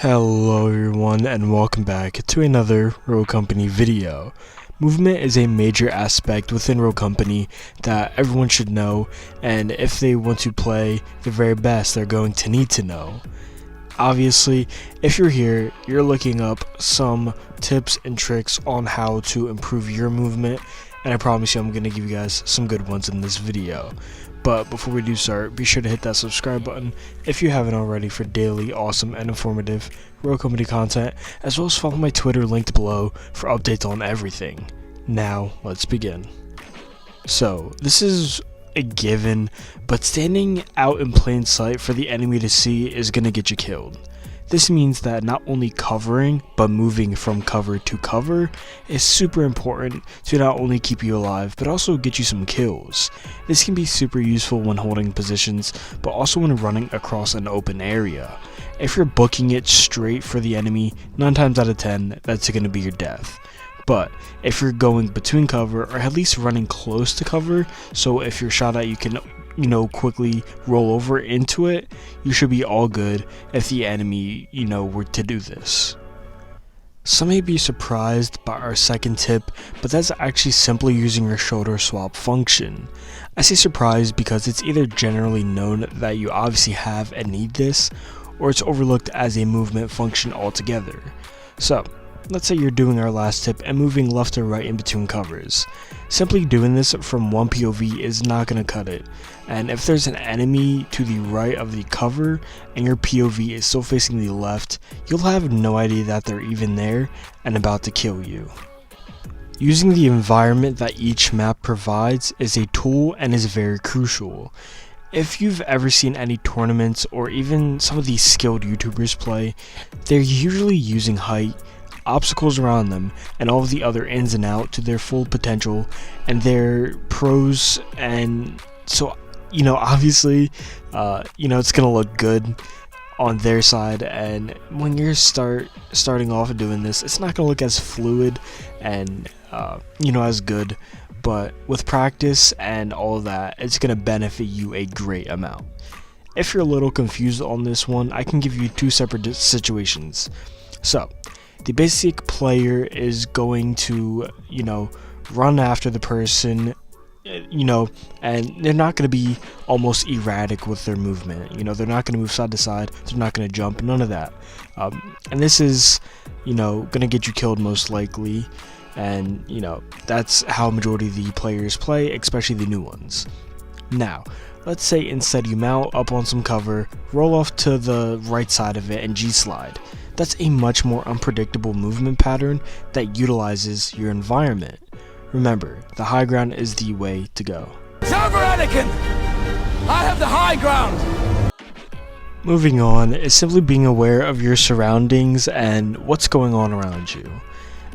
Hello everyone and welcome back to another Rogue Company video. Movement is a major aspect within Rogue Company that everyone should know, and if they want to play the very best, they're going to need to know. Obviously, if you're here, you're looking up some tips and tricks on how to improve your movement, and I promise you I'm going to give you guys some good ones in this video. But before we do start, be sure to hit that subscribe button if you haven't already for daily, awesome, and informative Rogue Company content, as well as follow my Twitter linked below for updates on everything. Now, let's begin. So, this is a given, but standing out in plain sight for the enemy to see is going to get you killed. This means that not only covering, but moving from cover to cover is super important to not only keep you alive, but also get you some kills. This can be super useful when holding positions, but also when running across an open area. If you're booking it straight for the enemy, 9 times out of 10, that's going to be your death. But if you're going between cover, or at least running close to cover, so if you're shot at you can quickly roll over into it, you should be all good if the enemy, were to do this. Some may be surprised by our second tip, but that's actually simply using your shoulder swap function. I say surprised because it's either generally known that you obviously have and need this, or it's overlooked as a movement function altogether. So, let's say you're doing our last tip and moving left or right in between covers. Simply doing this from one POV is not going to cut it, and if there's an enemy to the right of the cover and your POV is still facing the left, you'll have no idea that they're even there and about to kill you. Using the environment that each map provides is a tool and is very crucial. If you've ever seen any tournaments or even some of these skilled YouTubers play, they're usually using height, obstacles around them, and all of the other ins and out to their full potential and their pros, and so obviously it's gonna look good on their side, and when you're starting off doing this, it's not gonna look as fluid and as good, but with practice and all of that, it's gonna benefit you a great amount. If you're a little confused on this one, I can give you two separate situations. So the basic player is going to, run after the person, and they're not going to be almost erratic with their movement. They're not going to move side to side, they're not going to jump, none of that. And this is, going to get you killed most likely, and, that's how majority of the players play, especially the new ones. Now, let's say instead you mount up on some cover, roll off to the right side of it, and G-slide. That's a much more unpredictable movement pattern that utilizes your environment. Remember, the high ground is the way to go. It's over, Anakin! I have the high ground! Moving on is simply being aware of your surroundings and what's going on around you.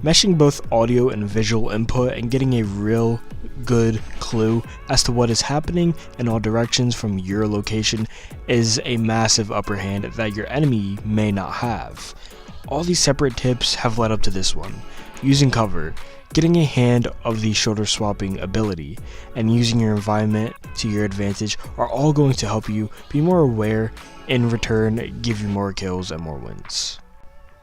Meshing both audio and visual input and getting a real good clue as to what is happening in all directions from your location is a massive upper hand that your enemy may not have. All these separate tips have led up to this one. Using cover, getting a hand of the shoulder swapping ability, and using your environment to your advantage are all going to help you be more aware, in return give you more kills and more wins.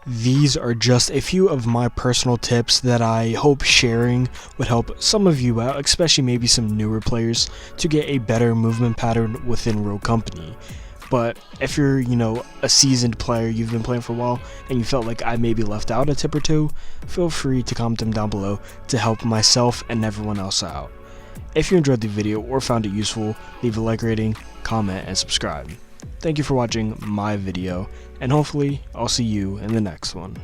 These are just a few of my personal tips that I hope sharing would help some of you out, especially maybe some newer players, to get a better movement pattern within Rogue Company. But if you're, a seasoned player, you've been playing for a while, and you felt like I maybe left out a tip or two, feel free to comment them down below to help myself and everyone else out. If you enjoyed the video or found it useful, leave a like rating, comment, and subscribe. Thank you for watching my video, and hopefully I'll see you in the next one.